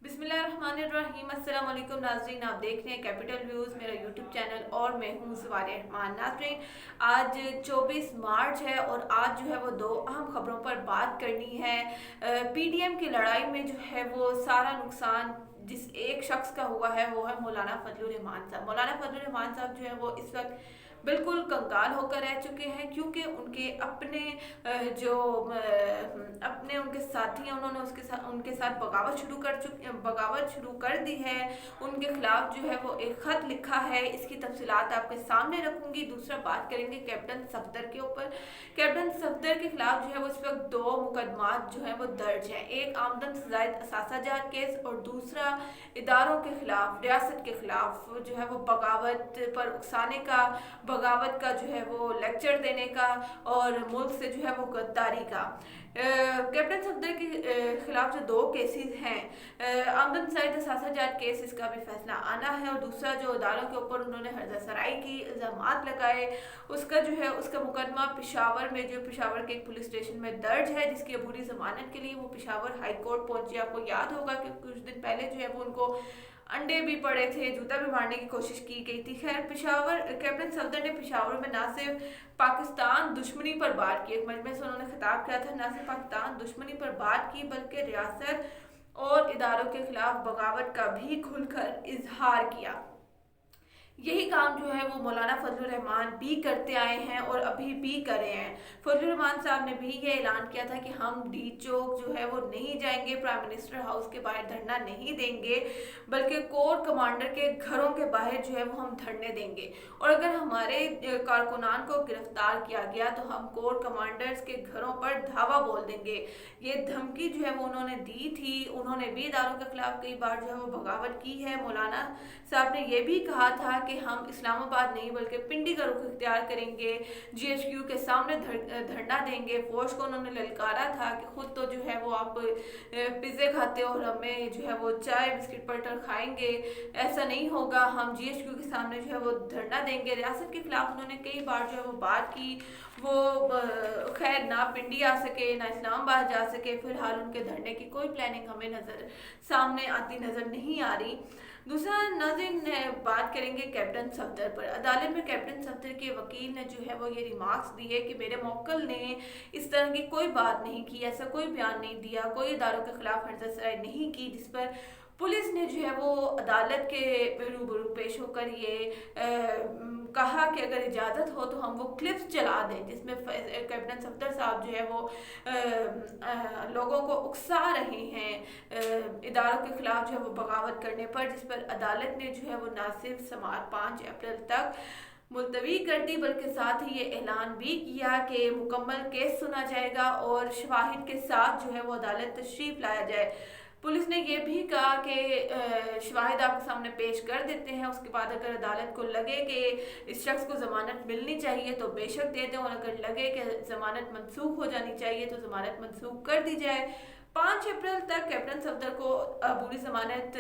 बिस्मिल्लाहिर्रहमानिर्रहीम। अस्सलाम वालेकुम नाज़रीन, आप देख रहे हैं कैपिटल व्यूज़, मेरा यूट्यूब चैनल, और मैं हूँ सवारे रहमान। नाज़रीन, आज 24 मार्च है और आज जो है वो दो अहम खबरों पर बात करनी है। पीडीएम की लड़ाई में जो है वो सारा नुकसान जिस एक शख्स का हुआ है वो है मौलाना फजलुर रहमान साहब। मौलाना फजलुर रहमान साहब जो है वो इस वक्त बिल्कुल कंगाल होकर रह चुके हैं, क्योंकि उनके अपने अपने उनके साथी हैं, उन्होंने उनके साथ बगावत शुरू कर दी है। उनके खिलाफ जो है वो एक खत लिखा है, इसकी तफसीलात आपके सामने रखूंगी। दूसरा बात करेंगे कैप्टन सफदर के ऊपर। कैप्टन सफदर के खिलाफ जो है वो इस वक्त दो मुकदमात जो है वो दर्ज हैं। एक आमदन से जायद असासा जात केस और दूसरा इदारों के खिलाफ, रियासत के खिलाफ जो है वो बगावत पर उकसाने का, बगावत का जो है वो लेक्चर देने का और मुल्क से जो है वो गद्दारी का। कैप्टन सफदर के खिलाफ जो दो केसेस हैं, आमदन साइद सासाजात केस, इसका भी फैसला आना है, और दूसरा जो अदालों के ऊपर उन्होंने हर्जा सराई की इल्ज़ामात लगाए, उसका जो है उसका मुकदमा पेशावर में, जो पेशावर के एक पुलिस स्टेशन में दर्ज है, जिसकी अबूरी जमानत के लिए वो पेशावर हाई कोर्ट पहुंचे। आपको याद होगा कि कुछ दिन पहले जो है वो उनको अंडे भी पड़े थे, जूता भी मारने की कोशिश की गई थी। खैर, पेशावर कैप्टन सफदर ने पेशावर में ना सिर्फ पाकिस्तान दुश्मनी पर बात की, एक मजमे से उन्होंने खिताब किया था, ना सिर्फ पाकिस्तान दुश्मनी पर बात की बल्कि रियासत और इदारों के खिलाफ बगावत का भी खुलकर इजहार किया। यही काम जो है वो मौलाना फजलुर रहमान भी करते आए हैं और अभी भी कर रहे हैं। फजलुर रहमान साहब ने भी ये ऐलान किया था कि हम डी चौक जो है वो नहीं जाएंगे, प्राइम मिनिस्टर हाउस के बाहर धरना नहीं देंगे, बल्कि कोर कमांडर के घरों के बाहर जो है वो हम धरने देंगे, और अगर हमारे कारकुनान को गिरफ्तार किया गया तो हम कोर कमांडर्स के घरों पर धावा बोल देंगे। ये धमकी जो है वो उन्होंने दी थी। उन्होंने भी इदारों के खिलाफ कई बार जो है वो बगावत की है। मौलाना साहब ने यह भी कहा था कि हम इस्लामाबाद नहीं बल्कि पिंडी का रुख इख्तियार करेंगे, जीएचक्यू के सामने धरना देंगे। फौज को उन्होंने ललकारा था कि खुद तो जो है वो आप पिज़्ज़े खाते हो और हमें जो है वो चाय बिस्किट बटर खाएंगे, ऐसा नहीं होगा, हम जीएचक्यू के सामने जो है वो धरना देंगे। रियासत के खिलाफ उन्होंने कई बार जो है वो बात की। वो खैर ना पिंडी आ सके ना इस्लामाबाद जा सके। फिलहाल उनके धरने की कोई प्लानिंग हमें सामने आती नजर नहीं आ रही। दूसरा नाज़रीन, बात करेंगे कैप्टन सफदर पर। अदालत में कैप्टन सफदर के वकील ने जो है वो ये रिमार्क्स दिए कि मेरे मौक्कल ने इस तरह की कोई बात नहीं की, ऐसा कोई बयान नहीं दिया, कोई इदारों के खिलाफ हर्जा सराई नहीं की, जिस पर पुलिस ने जो है वो अदालत के रूबरू पेश होकर ये कहा कि अगर इजाज़त हो तो हम वो क्लिप्स चला दें, जिसमें कैप्टन सफदर साहब जो है वो लोगों को उकसा रहे हैं इदारों के खिलाफ जो है वो बगावत करने पर, जिस पर अदालत ने जो है वो ना सिर्फ समाअत 5 अप्रैल तक मुलतवी कर दी बल्कि साथ ही ये ऐलान भी किया कि मुकम्मल केस सुना जाएगा और शवाहिद के साथ जो है वो अदालत तशरीफ लाया जाए। पुलिस ने यह भी कहा कि शवाहिद आपके सामने पेश कर देते हैं, उसके बाद अगर अदालत को लगे कि इस शख्स को ज़मानत मिलनी चाहिए तो बेशक दे दें, और अगर लगे कि ज़मानत मनसूख हो जानी चाहिए तो ज़मानत मनसूख कर दी जाए। 5 अप्रैल तक कैप्टन सफदर को पूरी ज़मानत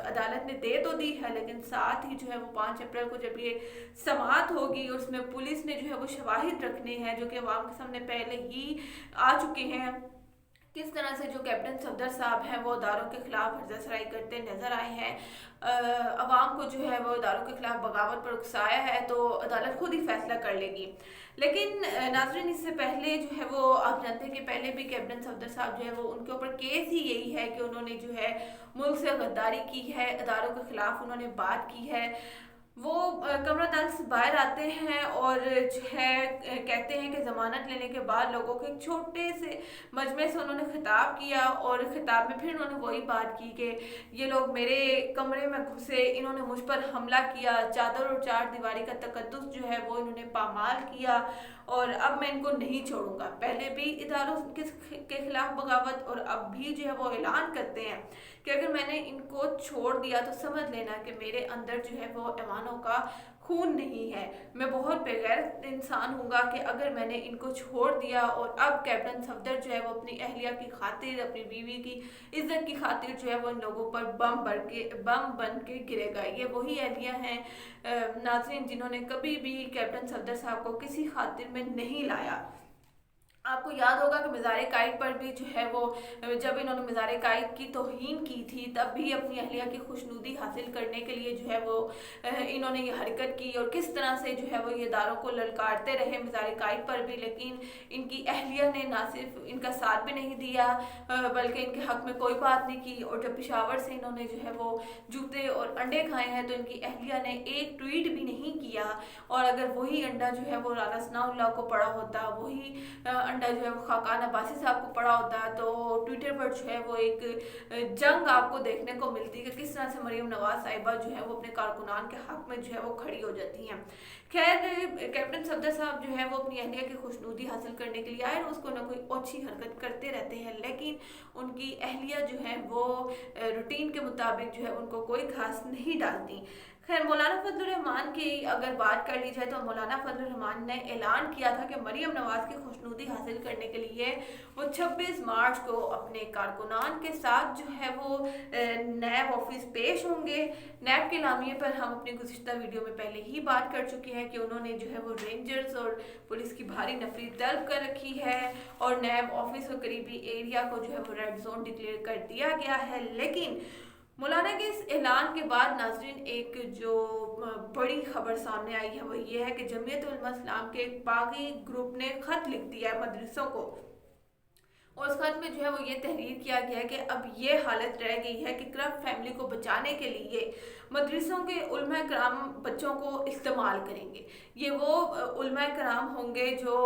अदालत ने दे तो दी है, लेकिन साथ ही जो है वो 5 अप्रैल को जब ये समाअत होगी और उसमें पुलिस ने जो है वो शवाहिद रखने हैं जो कि अवाम के सामने पहले ही आ चुके हैं, किस तरह से जो कैप्टन सफदर साहब हैं वो इदारों के खिलाफ हर्जा सराई करते नजर आए हैं। अवाम को जो है वो इदारों के खिलाफ बगावत पर उकसाया है, तो अदालत खुद ही फैसला कर लेगी। लेकिन नाजरीन, इससे पहले जो है वो आप जानते हैं कि पहले भी कैप्टन सफदर साहब जो है वो उनके ऊपर केस ही यही है कि उन्होंने जो है मुल्क से गद्दारी की है, इदारों के खिलाफ उन्होंने बात की है। वो कमरा ताल से बाहर आते हैं और जो है कहते हैं कि ज़मानत लेने के बाद लोगों के एक छोटे से मजमे से उन्होंने खिताब किया, और खिताब में फिर उन्होंने वही बात की कि ये लोग मेरे कमरे में घुसे, इन्होंने मुझ पर हमला किया, चादर और चार दीवारी का तकद्दुस जो है वो इन्होंने पामाल किया, और अब मैं इनको नहीं छोड़ूंगा। पहले भी इदारों के खिलाफ बगावत और अब भी जो है वो ऐलान करते हैं कि अगर मैंने इनको छोड़ दिया तो समझ लेना कि मेरे अंदर जो है वो ऐवानों का खून नहीं है, मैं बहुत बेगैरत इंसान हूँगा कि अगर मैंने इनको छोड़ दिया। और अब कैप्टन सफदर जो है वो अपनी अहलिया की खातिर, अपनी बीवी की इज्जत की खातिर जो है वो इन लोगों पर बम बन के गिरेगा। ये वही अहलिया हैं नाज़रीन जिन्होंने कभी भी कैप्टन सफदर साहब को किसी खातिर में नहीं लाया। आपको याद होगा कि मज़ार कायद पर भी जो है वो, जब इन्होंने मज़ार कायद की तौहीन की थी तब भी अपनी अहलिया की खुशनुदी हासिल करने के लिए जो है वो इन्होंने ये हरकत की, और किस तरह से जो है वो ये दारों को ललकारते रहे मज़ार कायद पर भी, लेकिन इनकी अहलिया ने ना सिर्फ इनका साथ भी नहीं दिया बल्कि इनके हक़ में कोई बात नहीं की। और जब पेशावर से इन्होंने जो है वो जूते और अंडे खाए हैं तो इनकी अहलिया ने एक ट्वीट भी नहीं किया, और अगर वही अंडा जो है वो राना सनाउल्लाह को पड़ा होता, वही अंडा जो है वो खाकान अब्बासी साहब को पड़ा होता है, तो ट्विटर पर जो है वो एक जंग आपको देखने को मिलती है कि किस तरह से मरीम नवाज साहिबा जो है वो अपने कारकुनान के हक में जो है वो खड़ी हो जाती हैं। खैर, कैप्टन सफदर साहब जो है वो अपनी अहलिया की खुशनुदी हासिल करने के लिए आए रोज़ कोई ना कोई अच्छी हरकत करते रहते हैं, लेकिन उनकी अहलिया जो है वो रूटीन के मुताबिक जो है उनको कोई खास नहीं डालती। खैर, मौलाना फजल रहमान की अगर बात कर ली जाए तो मौलाना फजल रहमान ने ऐलान किया था कि मरीम नवाज की खुशनुदी हासिल करने के लिए वो 26 मार्च को अपने कारकुनान के साथ जो है वो नैब ऑफिस पेश होंगे। नैब के लामिये पर हम अपनी गुज़िश्ता वीडियो में पहले ही बात कर चुके हैं कि उन्होंने जो है वो रेंजर्स और पुलिस की भारी नफरी तलब कर रखी है, और नैब ऑफिस के करीबी एरिया को जो है वो रेड जोन डिक्लेयर कर दिया गया है। लेकिन मौलाना के इस ऐलान के बाद नाज़रीन एक जो बड़ी खबर सामने आई है वो ये है कि जमीयत उलमा इस्लाम के एक बागी ग्रुप ने खत लिख दिया है मदरसों को, और उस खत में जो है वो ये तहरीर किया गया है कि अब ये हालत रह गई है कि क्रफ्ट फैमिली को बचाने के लिए मदरसों के उलमा कराम बच्चों को इस्तेमाल करेंगे। ये वो उलमा कराम होंगे जो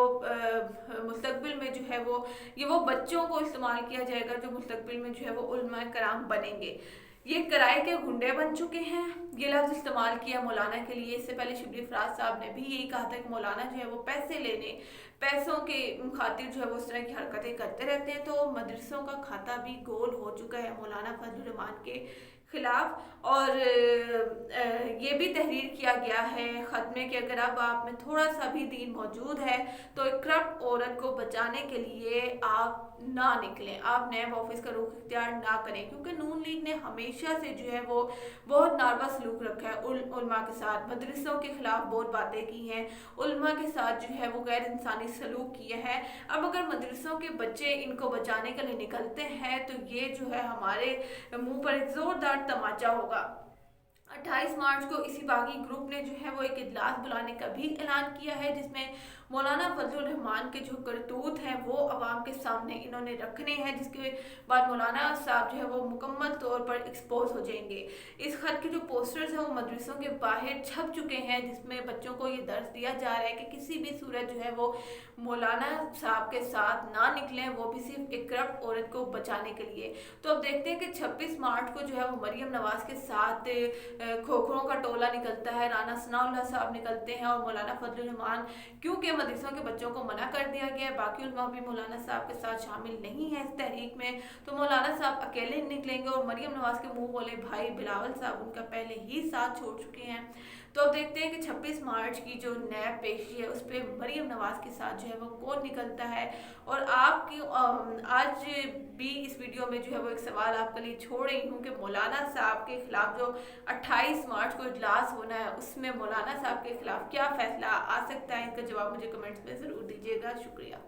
मुस्तकबिल में जो है वो बच्चों को इस्तेमाल किया जाएगा जो मुस्तकबिल में जो है वो उलमा कराम बनेंगे। ये किराए के गुंडे बन चुके हैं, ये लफ्ज़ इस्तेमाल किया मौलाना के लिए। इससे पहले शिबली फराज साहब ने भी यही कहा था कि मौलाना जो है वो पैसे लेने, पैसों के खातिर जो है वो इस तरह की हरकतें करते रहते हैं। तो मदरसों का खाता भी गोल हो चुका है मौलाना फजल रहमान के खिलाफ, और ये भी तहरीर किया गया है ख़त में कि अगर अब आप में थोड़ा सा भी दीन मौजूद है तो एक करप्ट औरत को बचाने के लिए आप ना निकलें, आप नैब ऑफिस का रुख इख्तियार ना करें, क्योंकि नून लीग ने हमेशा से जो है वो बहुत नारवा सलूक रखा है उलमा के साथ, मदरसों के खिलाफ बहुत बातें की हैं, उलमा के साथ जो है वो गैर इंसानी सलूक किए हैं। अब अगर मदरसों के बच्चे इनको बचाने के लिए निकलते हैं तो ये जो है हमारे मुंह पर एक जोरदार तमाचा होगा। 28 मार्च को इसी बागी ग्रुप ने जो है वो एक इजलास बुलाने का भी ऐलान किया है, जिसमें मौलाना फजल रहमान के जो करतूत हैं वो अवाम के सामने इन्होंने रखने हैं, जिसके बाद मौलाना साहब जो है वो मुकम्मल तौर पर एक्सपोज हो जाएंगे। इस खत के जो पोस्टर्स हैं वो मदरसों के बाहर छप चुके हैं, जिसमें बच्चों को ये दर्ज दिया जा रहा है कि किसी भी सूरत जो है वो मौलाना साहब के साथ ना निकलें, वो भी सिर्फ एक करप्ट औरत को बचाने के लिए। तो अब देखते हैं कि 26 मार्च को जो है वो मरीम नवाज के साथ खोखरों का टोला निकलता है, राना सनाउल्लाह साहब निकलते हैं और मौलाना फजल रहमान, क्योंकि मदरसों के बच्चों को मना कर दिया गया है, बाकी उलमा भी मौलाना साहब के साथ शामिल नहीं है इस तहरीक में, तो मौलाना साहब अकेले निकलेंगे और मरीम नवाज के मुंह बोले भाई बिलावल साहब उनका पहले ही साथ छोड़ चुके हैं। तो अब देखते हैं कि 26 मार्च की जो नैब पेशी है उस पर मरीम नवाज के साथ जो है वो कौन निकलता है। और आपकी आज भी इस वीडियो में जो है वो एक सवाल आपके लिए छोड़ रही हूँ कि मौलाना साहब के खिलाफ जो 28 मार्च को इजलास होना है उसमें मौलाना साहब के खिलाफ क्या फैसला आ सकता है, इसका जवाब मुझे कमेंट्स में ज़रूर दीजिएगा। शुक्रिया।